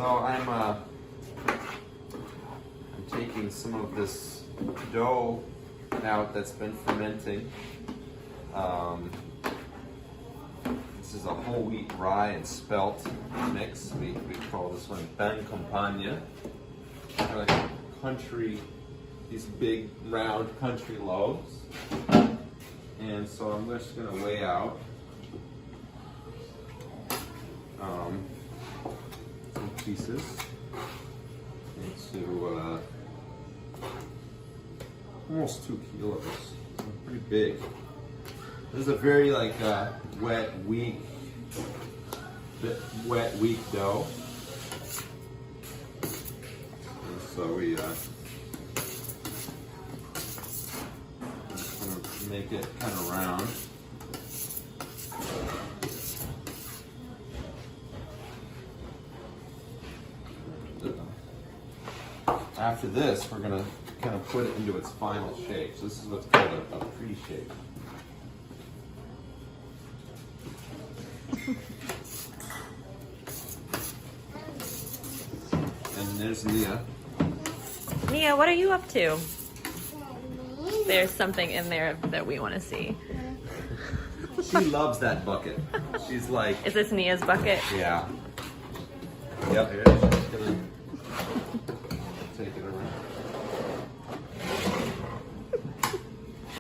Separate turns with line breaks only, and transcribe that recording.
So I'm taking some of this dough out that's been fermenting. This is a whole wheat rye and spelt mix. We call this one Ben Campagna. They're like country, these big round country loaves. And so I'm just gonna weigh out some pieces into almost 2 kilos. So pretty big. This is a very like wet, weak dough. And so we just gonna make it kind of round. After this, we're gonna kind of put it into its final shape. So this is what's called a pre-shape. And there's Nia.
Nia, what are you up to? There's something in there that we want to see.
She loves that bucket. She's like...
Is this Nia's bucket?
Yeah. Yep. She's gonna